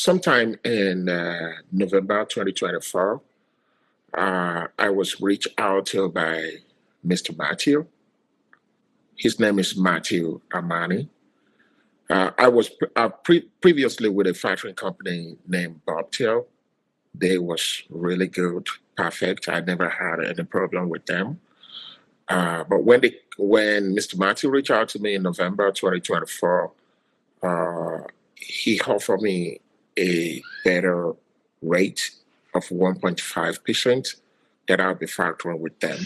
Sometime in November 2024, I was reached out to by Mr. Matthew. His name is Matthew Armani. I was previously with a factoring company named Bobtail. They was really good, perfect. I never had any problem with them. But when Mr. Matthew reached out to me in November 2024, uh, he offered me a better rate of 1.5% that I'll be factoring with them.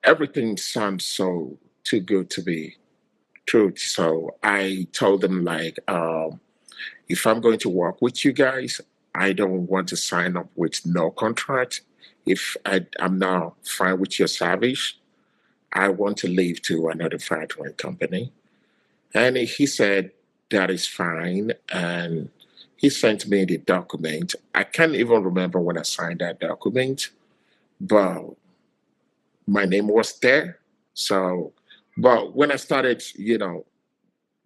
Everything sounds so too good to be true. So I told them like, if I'm going to work with you guys, I don't want to sign up with no contract. If I'm not fine with your service, I want to leave to another factoring company. And he said, that is fine. And he sent me the document. I can't even remember when I signed that document, but my name was there. So, but when I started,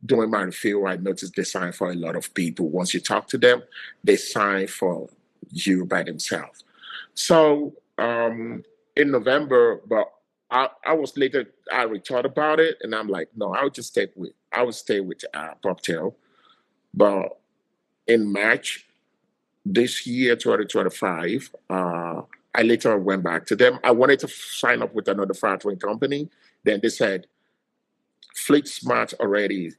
doing my review, I noticed they sign for a lot of people. Once you talk to them, they sign for you by themselves. So in November, but I was later, I rethought about it and I'm like, no, I would stay with Bobtail. But in March this year, 2025, I later went back to them. I wanted to sign up with another factoring company. Then they said, Fleetsmarts already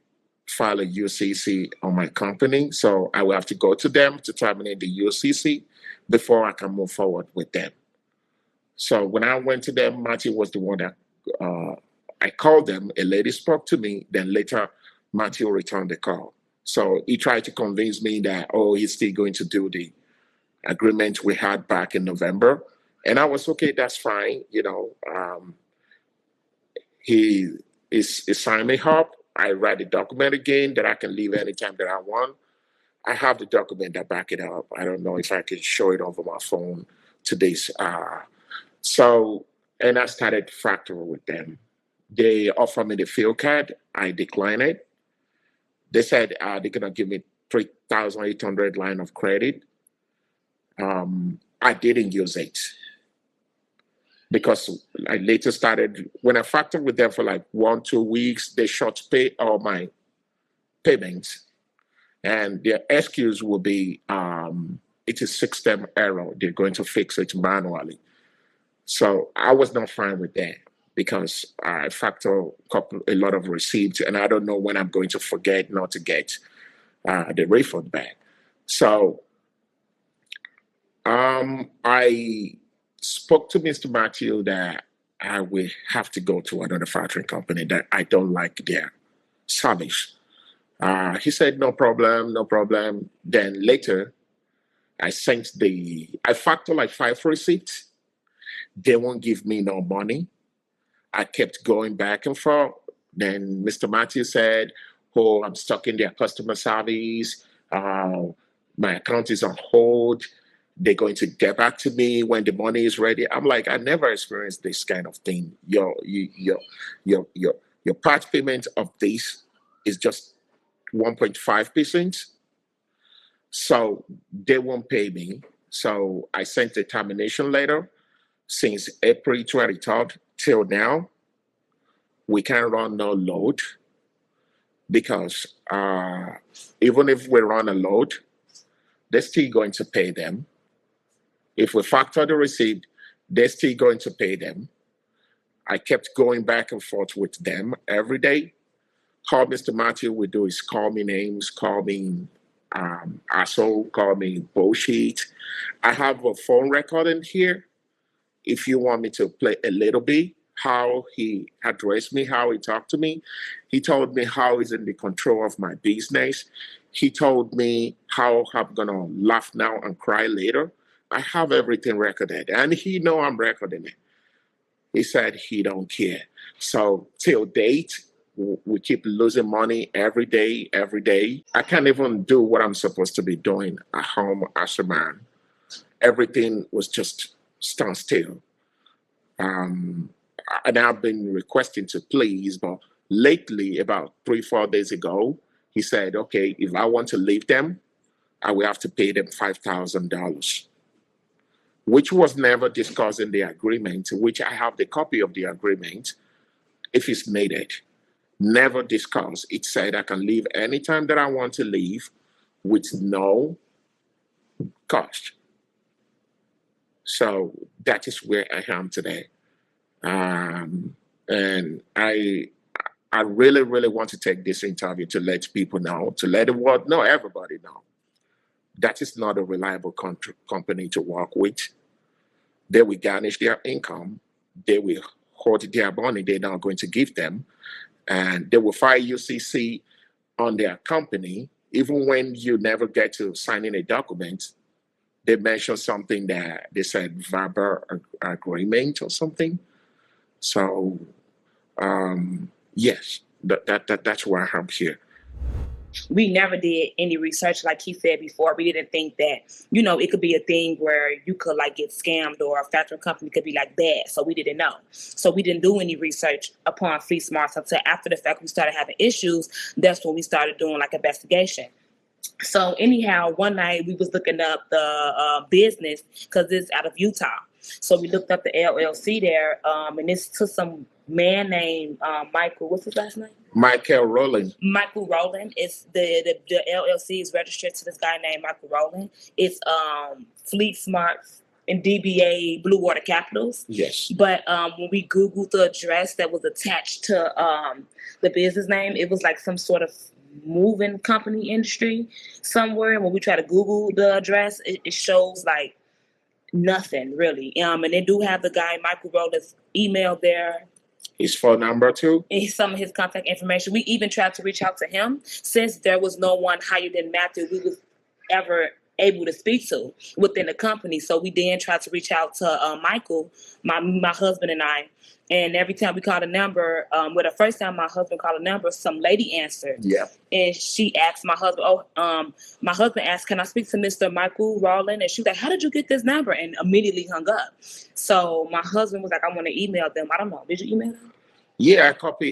filed a UCC on my company. So I will have to go to them to terminate the UCC before I can move forward with them. So when I went to them, Matthew was the one that I called them. A lady spoke to me. Then later, Matthew returned the call. So he tried to convince me that, oh, he's still going to do the agreement we had back in November. And I was okay, that's fine. He signed me up. I write the document again that I can leave anytime that I want. I have the document that back it up. I don't know if I can show it over my phone to this. So, and I started factoring with them. They offered me the field card. I declined it. They said they're gonna give me 3,800 line of credit. I didn't use it because I later started when I factored with them for like 1-2 weeks. They short pay all my payments, and their excuse will be it is system error. They're going to fix it manually. So I was not fine with that because I factor a lot of receipts, and I don't know when I'm going to forget not to get the refund back. So I spoke to Mr. Matthew that I will have to go to another factoring company that I don't like their service. He said, no problem, no problem. Then later, I factor like 5 receipts. They won't give me no money. I kept going back and forth. Then Mr. Matthew said, oh, I'm stuck in their customer service. My account is on hold. They're going to get back to me when the money is ready. I'm like, I never experienced this kind of thing. Your part payment of this is just 1.5%. So they won't pay me. So I sent a termination letter. Since April 23rd till now, we can't run no load because even if we run a load, they're still going to pay them. If we factor the receipt, they're still going to pay them. I kept going back and forth with them every day. All Mr. Matthew would do is call me names, call me asshole, call me bullshit. I have a phone record in here. If you want me to play a little bit, how he addressed me, how he talked to me, he told me how he's in the control of my business. He told me how I'm gonna laugh now and cry later. I have everything recorded, and he know I'm recording it. He said he don't care. So till date, we keep losing money every day, every day. I can't even do what I'm supposed to be doing at home as a man. Everything was just stand still. And I've been requesting to please, but lately, about 3-4 days ago, he said, okay, if I want to leave them, I will have to pay them $5,000, which was never discussed in the agreement, which I have the copy of the agreement if it's needed. Never discussed. It said I can leave anytime that I want to leave with no cost. So that is where I am today. And I really, really want to take this interview to let people know, to let the world know, everybody know, that is not a reliable company to work with. They will garnish their income. They will hold their money they're not going to give them. And they will file UCC on their company, even when you never get to signing a document. They mentioned something that they said verbal agreement or something. So, yes, that's why I'm here. We never did any research, like he said before. We didn't think that, you know, it could be a thing where you could like get scammed or a factoring company could be like bad. So we didn't know. So we didn't do any research upon Fleetsmarts until after the fact we started having issues. That's when we started doing like investigation. So anyhow, one night we was looking up the business because it's out of Utah. So we looked up the LLC there, and it's to some man named Michael. What's his last name? Michael Rowland. Michael Rowland. It's the LLC is registered to this guy named Michael Rowland. It's Fleetsmarts and DBA Blue Water Capitals. Yes. But when we Googled the address that was attached to the business name, it was like some sort of moving company industry somewhere. When we try to Google the address, it shows like nothing really. And they do have the guy Michael Rowland's email there. His phone number too? And some of his contact information. We even tried to reach out to him since there was no one higher than Matthew we was ever able to speak to within the company. So we then tried to reach out to Michael, my husband and I. And every time we called a number, the first time my husband called a number, some lady answered. Yeah. And she asked my husband, my husband asked, can I speak to Mr. Michael Rowland? And she was like, how did you get this number? And immediately hung up. So my husband was like, I want to email them. I don't know. Did you email them? Yeah,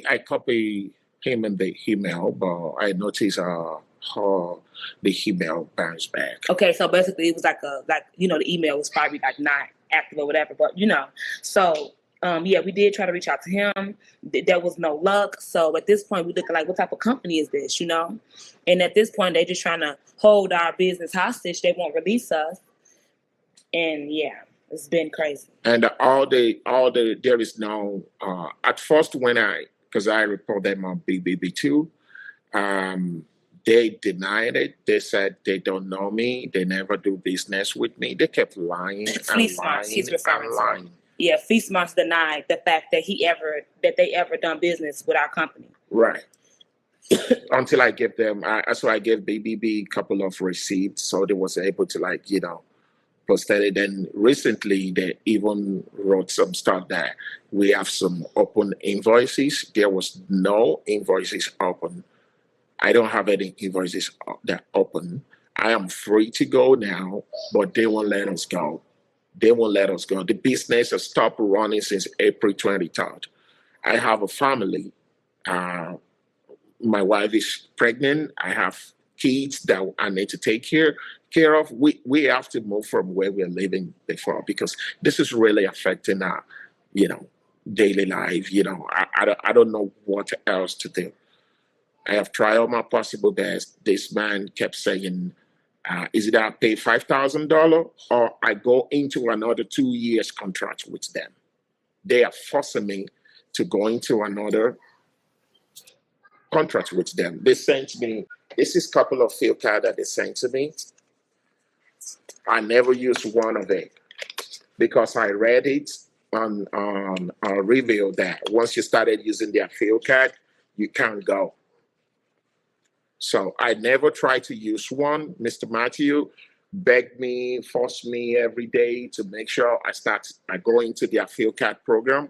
I copy him in the email, but I noticed how the email bounced back. Okay, so basically it was like the email was probably like not active or whatever, but so yeah, we did try to reach out to him. There was no luck. So at this point, we looking like, what type of company is this, And at this point, they're just trying to hold our business hostage. They won't release us. And yeah, it's been crazy. And there is no, at first because I report them on BBB2, they denied it. They said they don't know me. They never do business with me. They kept lying and lying. Yeah, Fleetsmarts denied the fact that they ever done business with our company. Right. Until I gave them, so I gave BBB a couple of receipts, so they was able to post it. And recently, they even wrote some stuff that we have some open invoices. There was no invoices open. I don't have any invoices that open. I am free to go now, but they won't let us go. They won't let us go. The business has stopped running since April 23rd. I have a family. My wife is pregnant. I have kids that I need to take care of. We have to move from where we're living before because this is really affecting our, daily life. I don't know what else to do. I have tried all my possible best. This man kept saying, is it I pay $5,000 or I go into another 2 years contract with them? They are forcing me to go into another contract with them. They sent me, this is a couple of field cards that they sent to me. I never used one of it because I read it on a review that once you started using their field card, you can't go. So I never tried to use one. Mr. Matthew begged me, forced me every day to make sure I go into their field card program.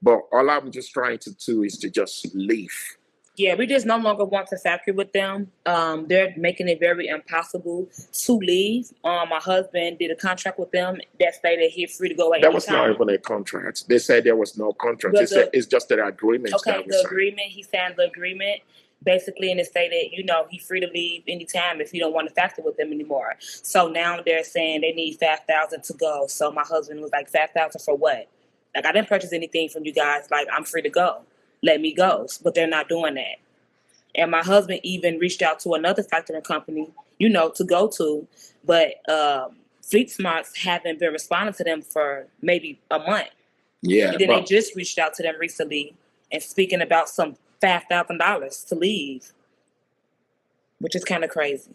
But all I'm just trying to do is to just leave. Yeah, we just no longer want to factory with them. They're making it very impossible to leave. My husband did a contract with them that stated he's free to go at any time. That was not even a contract. They said there was no contract. They said it's just an agreement. Okay, the agreement. He signed the agreement. basically, and it say that, you know, he's free to leave anytime if you don't want to factor with them anymore. So now they're saying they need 5,000 to go. So my husband was like, 5,000 for what? Like, I didn't purchase anything from you guys. Like, I'm free to go. Let me go. But they're not doing that. And my husband even reached out to another factoring company, you know, to go to. But Fleetsmarts haven't been responding to them for maybe a month. Yeah, And then they but just reached out to them recently and speaking about some $5,000 to leave, which is kind of crazy.